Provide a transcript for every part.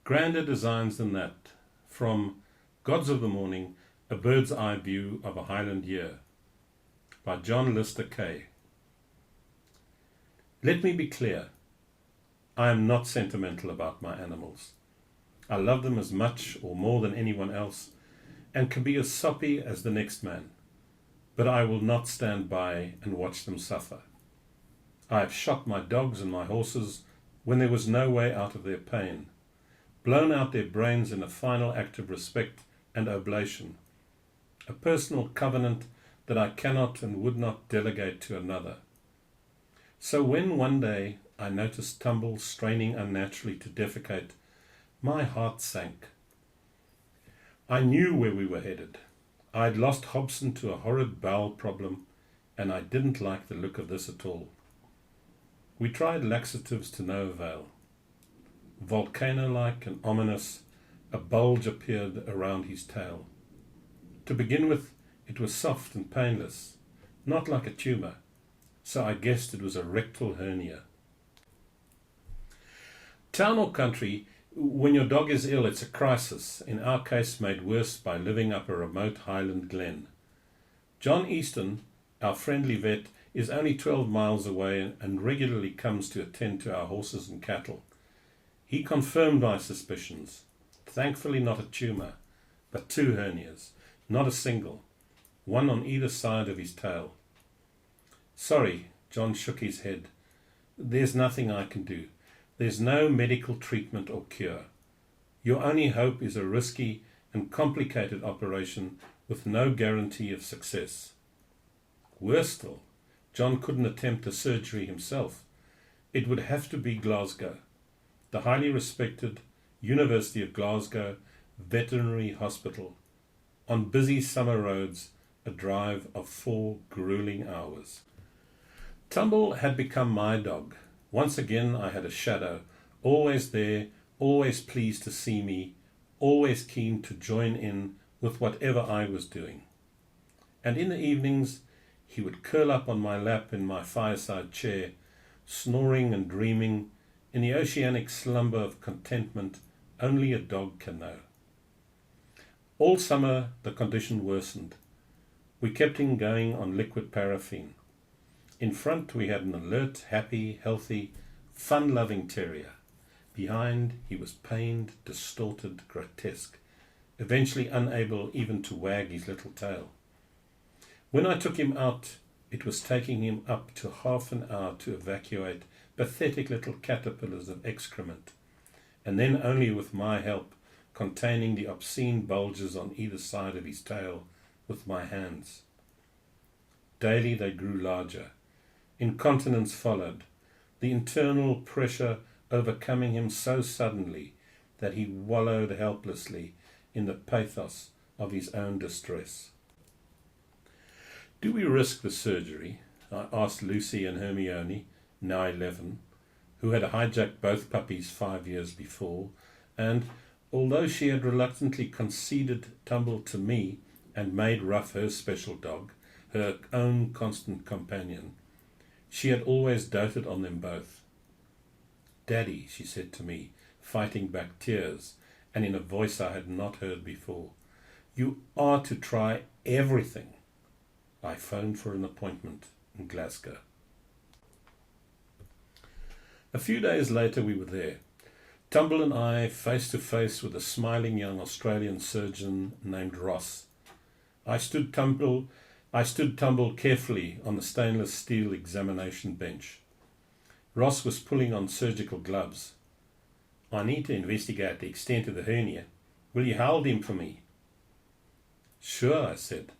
Grander designs than that, from Gods of the Morning, A Bird's Eye View of a Highland Year, by John Lister-Kaye. Let me be clear, I am not sentimental about my animals. I love them as much or more than anyone else, and can be as soppy as the next man, but I will not stand by and watch them suffer. I have shot my dogs and my horses when there was no way out of their pain, blown out their brains in a final act of respect and oblation, a personal covenant that I cannot and would not delegate to another. So when one day I noticed Tumble straining unnaturally to defecate, my heart sank. I knew where we were headed. I had lost Hobson to a horrid bowel problem, and I didn't like the look of this at all. We tried laxatives to no avail. Volcano-like and ominous, a bulge appeared around his tail. To begin with, it was soft and painless, not like a tumour, so I guessed it was a rectal hernia. Town or country, when your dog is ill, it's a crisis, in our case made worse by living up a remote Highland glen. John Easton, our friendly vet, is only 12 miles away and regularly comes to attend to our horses and cattle. He confirmed my suspicions. Thankfully not a tumour, but 2 hernias, not a single, one on either side of his tail. Sorry, John shook his head. There's nothing I can do. There's no medical treatment or cure. Your only hope is a risky and complicated operation with no guarantee of success. Worse still, John couldn't attempt the surgery himself. It would have to be Glasgow, the highly respected University of Glasgow Veterinary Hospital, on busy summer roads, a drive of 4 grueling hours. Tumble had become my dog. Once again I had a shadow, always there, always pleased to see me, always keen to join in with whatever I was doing. And in the evenings he would curl up on my lap in my fireside chair, snoring and dreaming in the oceanic slumber of contentment only a dog can know. All summer the condition worsened. We kept him going on liquid paraffin. In front we had an alert, happy, healthy, fun-loving terrier. Behind he was pained, distorted, grotesque, eventually unable even to wag his little tail. When I took him out, it was taking him up to half an hour to evacuate pathetic little caterpillars of excrement, and then only with my help, containing the obscene bulges on either side of his tail with my hands. Daily they grew larger. Incontinence followed, the internal pressure overcoming him so suddenly that he wallowed helplessly in the pathos of his own distress. Do we risk the surgery? I asked Lucy and Hermione, now 11, who had hijacked both puppies 5 years before, and, although she had reluctantly conceded Tumble to me and made Ruff her special dog, her own constant companion, she had always doted on them both. "Daddy," she said to me, fighting back tears, and in a voice I had not heard before, "you are to try everything." I phoned for an appointment in Glasgow. A few days later we were there, Tumble and I face to face with a smiling young Australian surgeon named Ross. I stood Tumble carefully on the stainless steel examination bench. Ross was pulling on surgical gloves. "I need to investigate the extent of the hernia. Will you hold him for me?" "Sure," I said.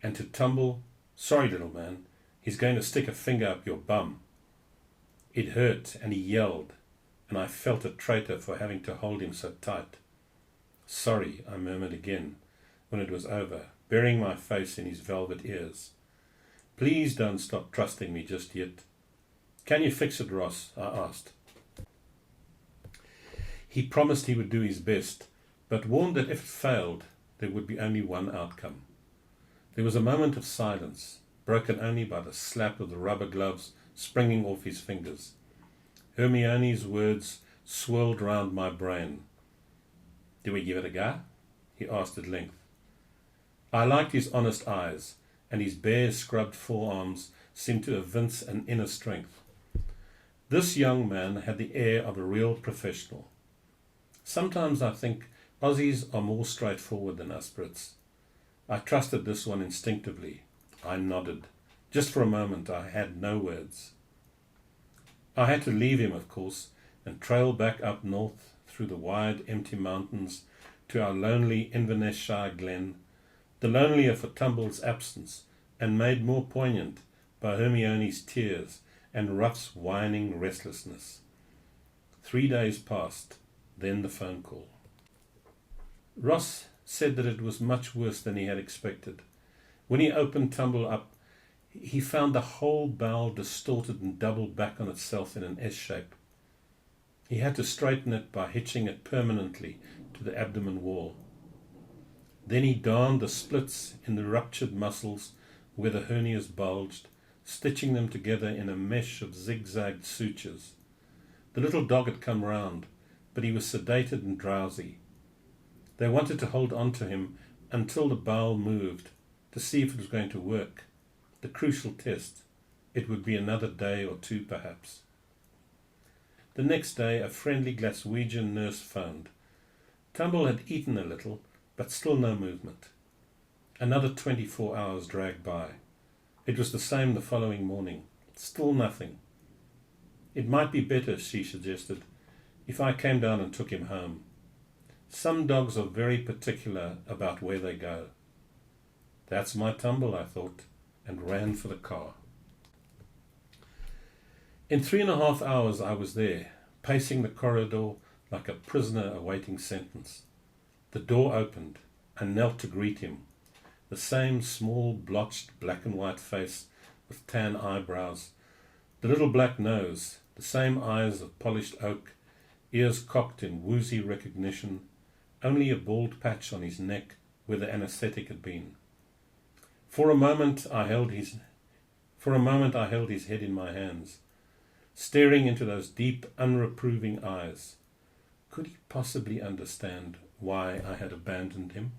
And to Tumble, "Sorry, little man, he's going to stick a finger up your bum." It hurt, and he yelled, and I felt a traitor for having to hold him so tight. "Sorry," I murmured again, when it was over, burying my face in his velvet ears. "Please don't stop trusting me just yet." "Can you fix it, Ross?" I asked. He promised he would do his best, but warned that if it failed, there would be only one outcome. There was a moment of silence, broken only by the slap of the rubber gloves springing off his fingers. Hermione's words swirled round my brain. "Do we give it a go?" he asked at length. I liked his honest eyes, and his bare scrubbed forearms seemed to evince an inner strength. This young man had the air of a real professional. Sometimes I think Aussies are more straightforward than us Brits. I trusted this one instinctively. I nodded. Just for a moment I had no words. I had to leave him, of course, and trail back up north through the wide empty mountains to our lonely Inverness-shire glen, the lonelier for Tumble's absence, and made more poignant by Hermione's tears and Ruff's whining restlessness. 3 days passed, then the phone call. Ross said that it was much worse than he had expected. When he opened Tumble up, he found the whole bowel distorted and doubled back on itself in an S shape. He had to straighten it by hitching it permanently to the abdomen wall. Then he darned the splits in the ruptured muscles where the hernias bulged, stitching them together in a mesh of zigzagged sutures. The little dog had come round, but he was sedated and drowsy. They wanted to hold on to him until the bowel moved, to see if it was going to work. The crucial test. It would be another day or two, perhaps. The next day, a friendly Glaswegian nurse phoned. Tumble had eaten a little, but still no movement. Another 24 hours dragged by. It was the same the following morning. Still nothing. It might be better, she suggested, if I came down and took him home. Some dogs are very particular about where they go. That's my Tumble, I thought, and ran for the car. In 3.5 hours I was there, pacing the corridor like a prisoner awaiting sentence. The door opened. I knelt to greet him. The same small, blotched black and white face with tan eyebrows, the little black nose, the same eyes of polished oak, ears cocked in woozy recognition, only a bald patch on his neck where the anaesthetic had been. For a moment I held his head in my hands, staring into those deep, unreproving eyes. Could he possibly understand why I had abandoned him?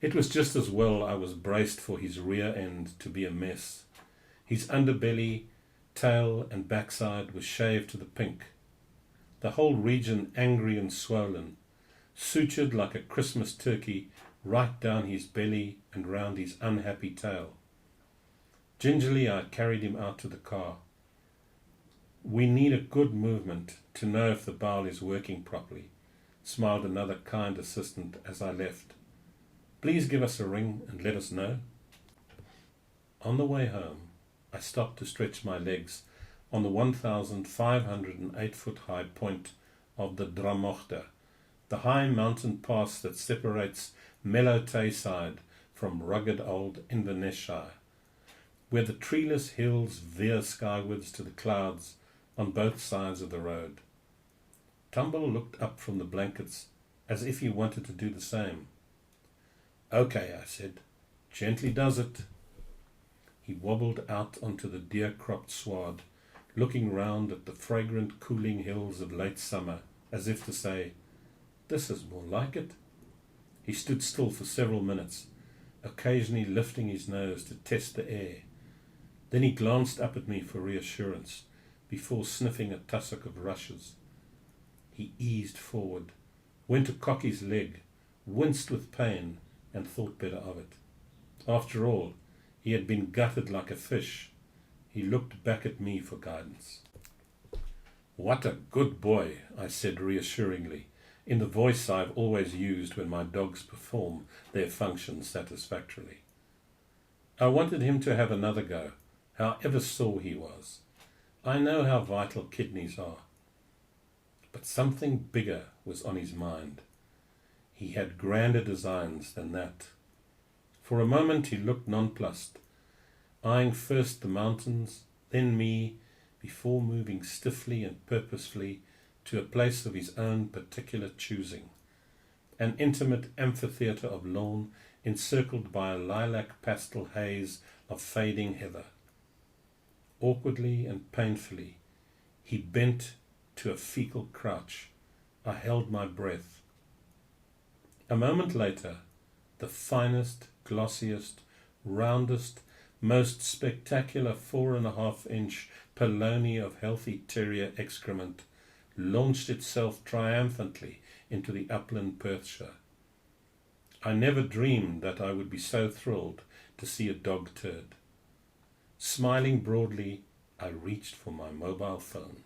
It was just as well I was braced for his rear end to be a mess. His underbelly, tail and backside was shaved to the pink. The whole region angry and swollen, sutured like a Christmas turkey right down his belly and round his unhappy tail. Gingerly I carried him out to the car. We need a good movement to know if the bowel is working properly, smiled another kind assistant as I left. Please give us a ring and let us know. On the way home, I stopped to stretch my legs on the 1,508-foot-high point of the Dramochte, the high mountain pass that separates mellow Tayside from rugged old Inverness-shire, where the treeless hills veer skywards to the clouds on both sides of the road. Tumble looked up from the blankets as if he wanted to do the same. "Okay," I said. "Gently does it." He wobbled out onto the deer-cropped sward, looking round at the fragrant, cooling hills of late summer, as if to say, "This is more like it." He stood still for several minutes, occasionally lifting his nose to test the air. Then he glanced up at me for reassurance, before sniffing a tussock of rushes. He eased forward, went to cock his leg, winced with pain, and thought better of it. After all, he had been gutted like a fish. He looked back at me for guidance. "What a good boy," I said reassuringly, in the voice I've always used when my dogs perform their functions satisfactorily. I wanted him to have another go, however sore he was. I know how vital kidneys are. But something bigger was on his mind. He had grander designs than that. For a moment he looked nonplussed, eyeing first the mountains, then me, before moving stiffly and purposefully to a place of his own particular choosing, an intimate amphitheatre of lawn encircled by a lilac pastel haze of fading heather. Awkwardly and painfully, he bent to a fecal crouch, I held my breath. A moment later, the finest, glossiest, roundest, most spectacular 4.5-inch polony of healthy terrier excrement launched itself triumphantly into the upland Perthshire. I never dreamed that I would be so thrilled to see a dog turd. Smiling broadly, I reached for my mobile phone.